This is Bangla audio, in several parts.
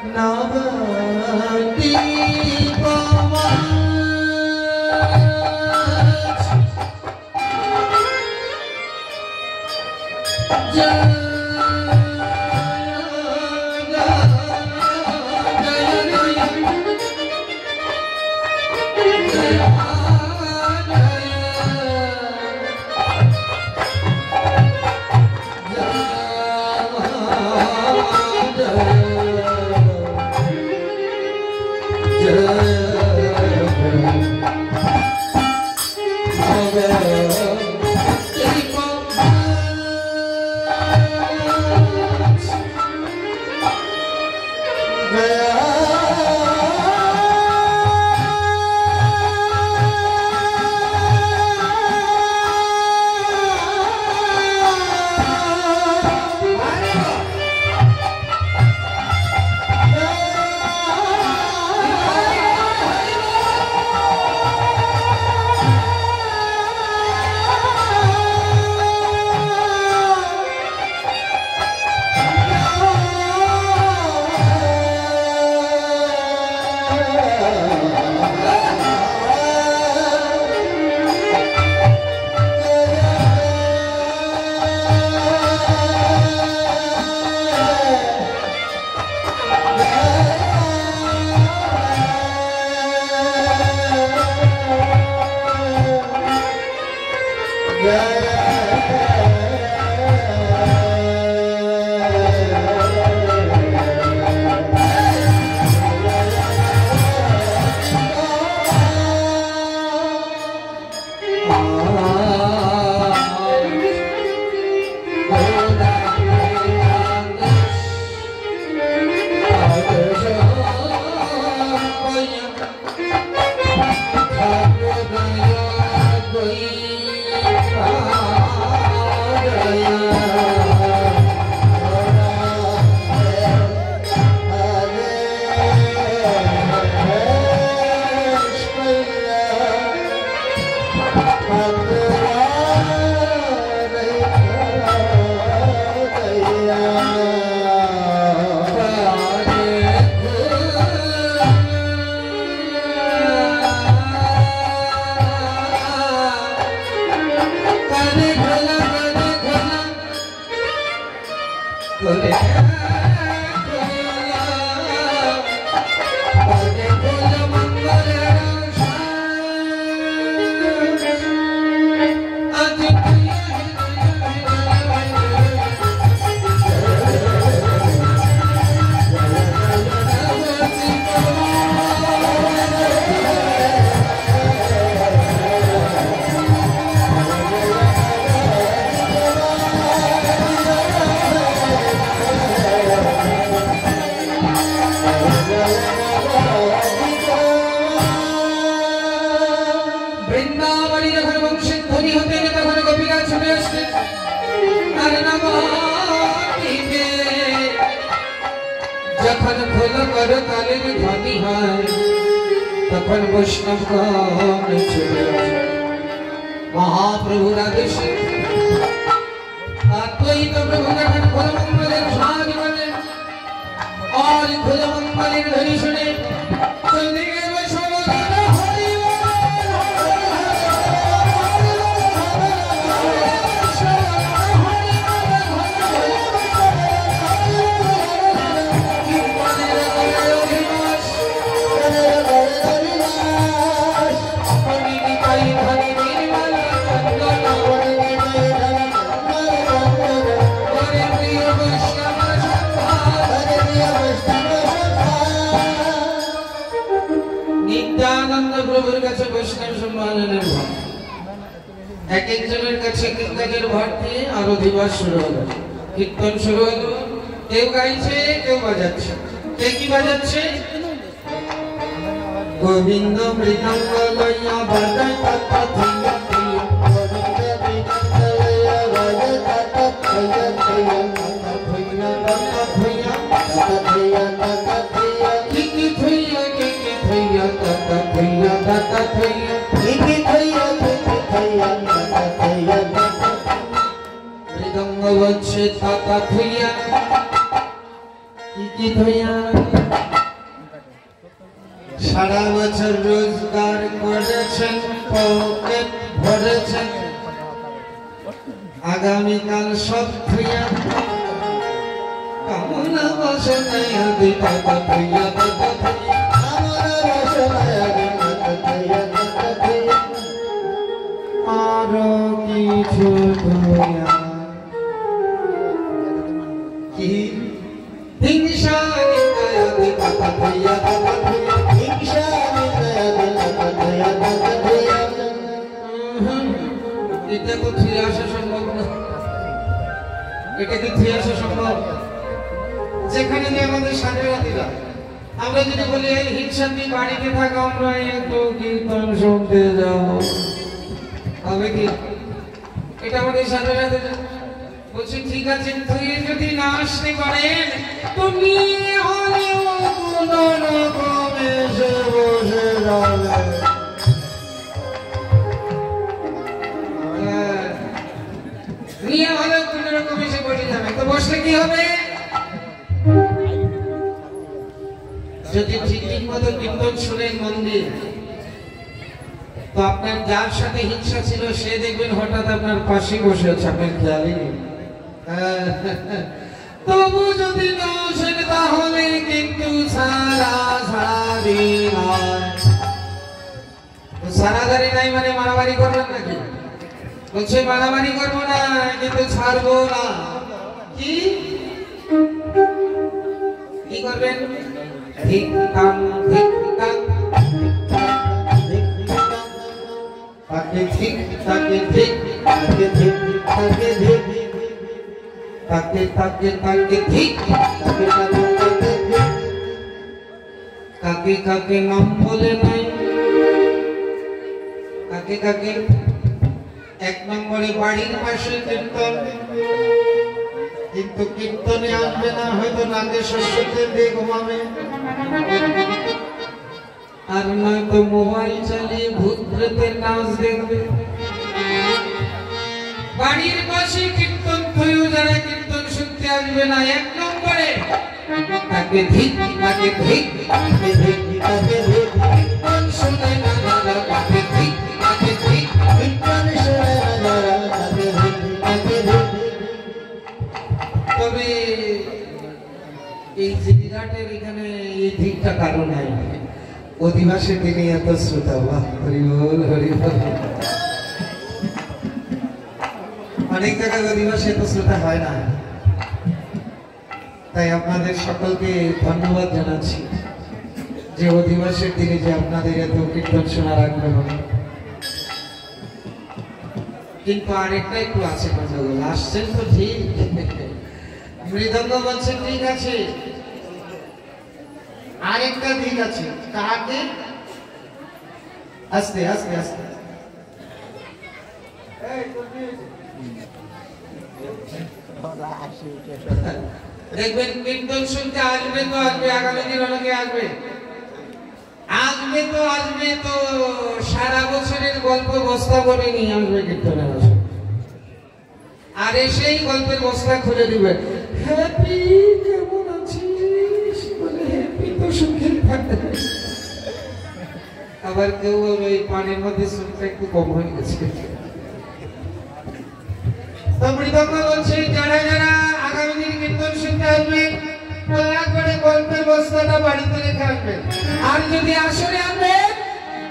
नवती महाप्रभु राधेश अद्वैत प्रभु और खुद मंगल धरी सुने प्रभुर কাছে বৈষ্ণব সম্মানের ভাব এক একজনের কাছে কীর্তনের ভাব দিয়ে আরো দিবস শুরু হলো কীর্তন শুরু হলো কেউ গাইছে কেউ বাজাচ্ছে কে কি বাজাচ্ছে গোবিন্দ মৃদঙ্গ লইয়া বাজায় তত থইয়া থইয়া গোবিন্দ মৃদঙ্গ লইয়া বাজায় তত থইয়া থইয়া থইয়া থইয়া থইয়া থইয়া কি কি থইয়া কি কি থইয়া তত থইয়া তত থইয়া কি কি থইয়া কি কি থইয়া তত থইয়া মৃদঙ্গ বচ্ছে তত থইয়া কি কি ধইয়া সারা বছর রোজগার করেছেন পকেট ভরেছেন আগামীকাল সব ধইয়া কামনা বাসনায় দিতা ধইয়া আমার বাসনায় আর কিছু ধইয়া কি হিংসা নিকায়া দিতা ধইয়া হিংসা নিকায়া দিতা ধইয়া এটা তো ফিরে আসা সম্ভব না এটা কি ফিরে আসা সম্ভব যেখানে যে আমাদের স্বাধীনতা আমরা যদি বলি এই হিংসা নিয়ে বাড়িতে থাকা আমরা একটু কীর্তন শুনতে যাবো হবে কি এটা আমাদের স্বাধীনতা বলছি ঠিক আছে তুই যদি না আসতে পারেন তুমি হলেও কোনো রকমে এসে বসে যাবে নিয়ে হলেও কোনো রকম এসে বসে যাবে তো বসলে কি হবে যদি ঠিক মতো কীর্তন শুনেন মন্দির তো আপনার যার সাথে হিংসা ছিল সে দেখবেন হঠাৎ আপনার পাশে বসে আছে আপনার খেয়ালই নেই তবু যদি না আসেন তাহলে কিন্তু সারাদারি নাই মানে মারামারি করবেন নাকি বলছে মারামারি করবো না কিন্তু ছাড়বো না কি কি করবেন ঠিক কাম ঠিক কাম তাকে ঠিক তাকে ঠিক তাকে ঠিক তাকে ঠিক তাকে তাকে তাকে ঠিক তাকে তাকে কাকে কাকে নাম বলে নাই কাকে কাকে এক নম্বরে বাড়ির পাশে কীর্তন কিন্তু কীর্তনে আসবে না হয়তো নাকে শস্যতে দিয়ে ঘুমাবে আর নয়তো মোবাইল চালিয়ে ভূত প্রেতের নাচ দেখবে বাড়ির পাশে কীর্তন হয়েও যারা কীর্তন শুনতে আসবে না এক নম্বরে তাকে ঠিক তাকে ঠিক তাকে ঠিক তাকে ঠিক কীর্তন শুনে না যারা তাকে ঠিক তাকে ঠিক কীর্তন শুনে না যারা তাকে ঠিক তাকে ঠিক তবে এই জিরাটের এখানে এই ঠিকটা কারণ নাই অধিবাসে তিনি এত শ্রোতা বাহ হরি বল হরি বল অনেক জায়গায় অধিবাসে এত শ্রোতা হয় না তাই আপনাদের সকলকে ধন্যবাদ জানাচ্ছি যে অধিবাসের দিনে যে আপনাদের এত কীর্তন শোনার আগ্রহ কিন্তু আরেকটা একটু আছে কথাগুলো আসছেন তো ঠিক মৃদঙ্গ বলছেন ঠিক আছে আরেকটা দিক আছে কাকে আস্তে আস্তে আস্তে দেখবেন কীর্তন শুনতে আসবে তো আসবে আগামী দিন অনেকে আসবে আসবে তো আসবে তো সারা বছরের গল্প বস্তা করে নিয়ে আসবে কীর্তনের আসবে আর এসেই গল্পের বস্তা খুলে দিবে হ্যাপি কেমন আছিস বলে হ্যাপি তো সুখে থাকতে আবার কেউ ওই পানির মধ্যে সুখটা একটু কম হয়ে গেছে তো মৃদঙ্গ বলছে যারা যারা আগামী দিন কীর্তন শুনতে আসবে দয়া করে গল্পের বস্তাটা বাড়িতে রেখে আসবেন আর যদি আসরে আনবেন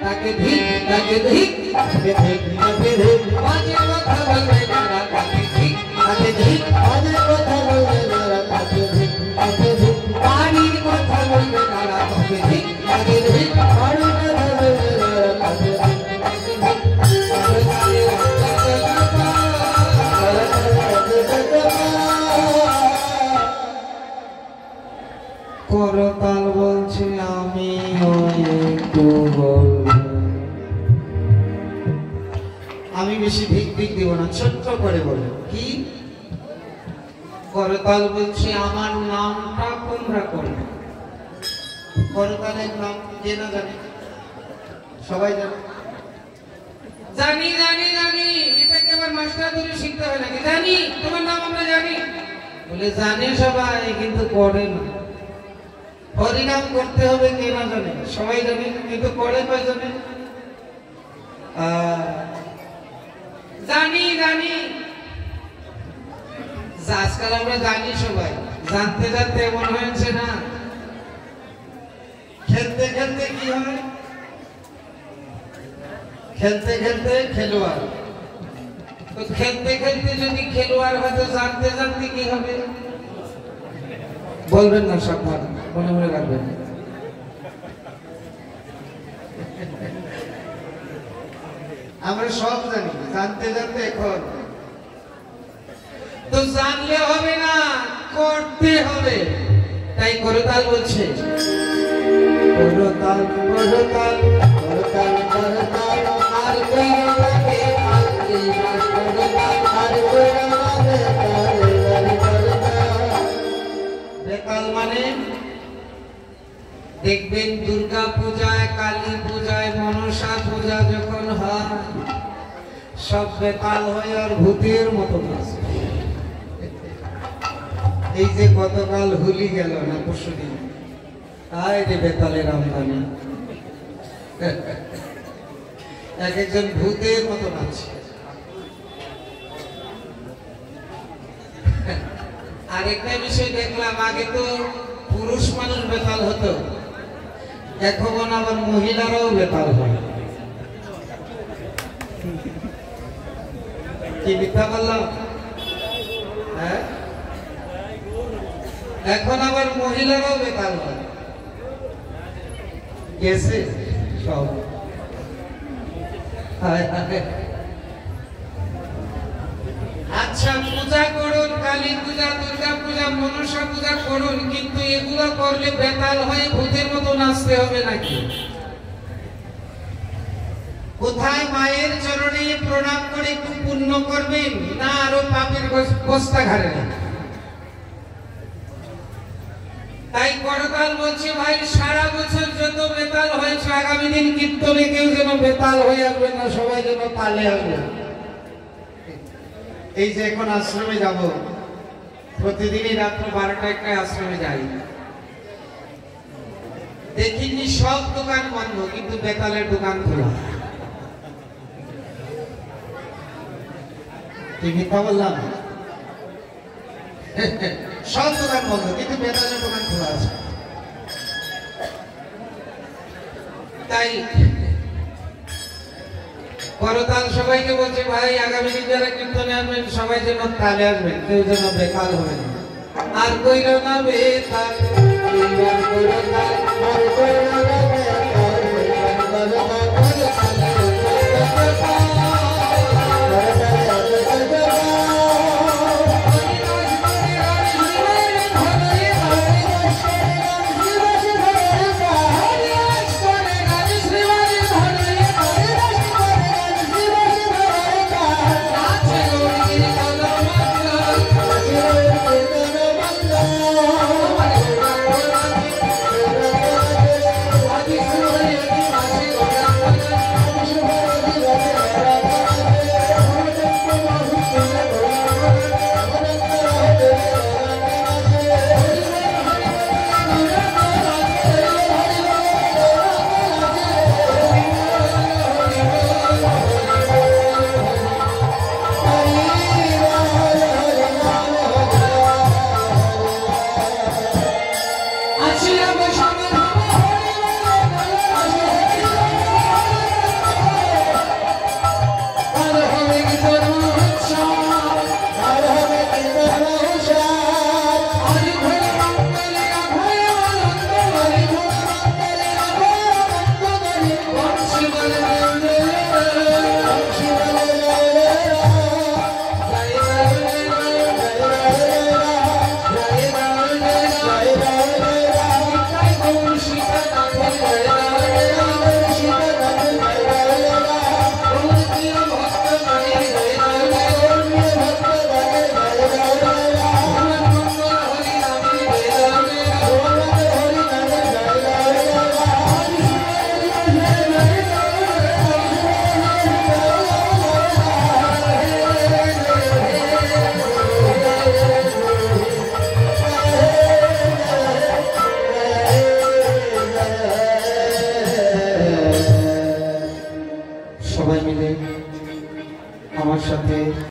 তাকে ঠিক তাকে ঠিক তাকে ঠিক তাকে ঠিক বাজে কথা বলবে যারা তাকে ঠিক তাকে ঠিক বাজে কথা বলবে যারা তাকে ঠিক তাকে ঠিক বাড়ির কথা বলবে যারা তাকে ঠিক তাকে ঠিক বাড়ির কথা বলবে যারা তাকে ঠিক করতাল বলছে আমি একটু আমি বেশি ভিক ভিক দিব না ছোট্ট করে বলে কি করতাল বলছে আমার নামটা তোমরা করবে করতালের নাম কে না জানে সবাই জানে জানি জানি জানি এটাকে আমার মাস্টার ধরে শিখতে হয় নাকি জানি তোমার নাম আমরা জানি বলে জানে সবাই কিন্তু করে না হরিনাম করতে হবে কে না জানে, সবাই জানে, কিন্তু করে কয়জনে? জানি জানি, আজকাল আমরা জানি সবাই, জানতে জানতে এমন হয়েছে না, খেলতে খেলতে কি হয়, খেলতে খেলতে খেলোয়াড়। তো খেলতে খেলতে যদি খেলোয়াড় হয় তো জানতে জানতে কি হবে? বলবেন না, সাবধান, মনে মনে রাখবেন। আমরা সব জানি, জানতে জানতে এখন তো জানলে হবে না, করতে হবে। তাই করতাল বলছে, করতাল করতাল করতাল করতাল আর কইরা লাগে আলকি করতাল আর কইরা লাগে বেতাল মানে দেখবেন দুর্গা পূজায়, কালী পূজায়, মনসা পূজা যখন হয় সব বেতাল হয় আর ভূতের মতো নাচে। এই যে গতকাল হোলি গেল না পরশুদিন, আয় রে বেতালের আমদানি, এক একজন ভূতের মতো নাচে। আরেকটা বিষয় দেখলাম, আগে তো পুরুষ মানুষ বেতাল হতো, এখন আবার মহিলারাও বেতাল হয়। কি মিথ্যা বললাম? হ্যাঁ, এখন আবার মহিলারাও বেতাল হয়, গেছে সব। আচ্ছা, পূজা করুন, কালী পূজা, দুর্গা পূজা, মনসা পূজা করুন, কিন্তু এগুলো করলে বেতাল হয়ে ভূতের মতো নাচতে হবে নাকি? কোথায় মায়ের চরণে প্রণাম করে একটু পুণ্য করবেন, না আরো পাপের বস্তা ঘাড়ে না? তাই করতাল বলছে, ভাই সারা বছর যত বেতাল হয়েছে আগামী দিন কীর্তনে কেউ যেন বেতাল হয়ে আসবে না, সবাই যেন তালে আসবে। এই যে এখন আশ্রমে যাব, প্রতিদিনই রাত্র 12টা-1টায় আশ্রমে যাই, দেখিনি সব দোকান বন্ধ, কিন্তু বেতালের দোকান খোলা। কি মিথ্যা বললাম? সব দোকান বন্ধ, কিন্তু বেতালের দোকান খোলা আছে। তাই করতাল সবাইকে বলছে, ভাই আগামী দিন যারা কীর্তনে আসবেন সবাই যেন তালে আসবেন, কেউ যেন বেতাল হবে না। আর কইরা না বেতাল, আমার সাথে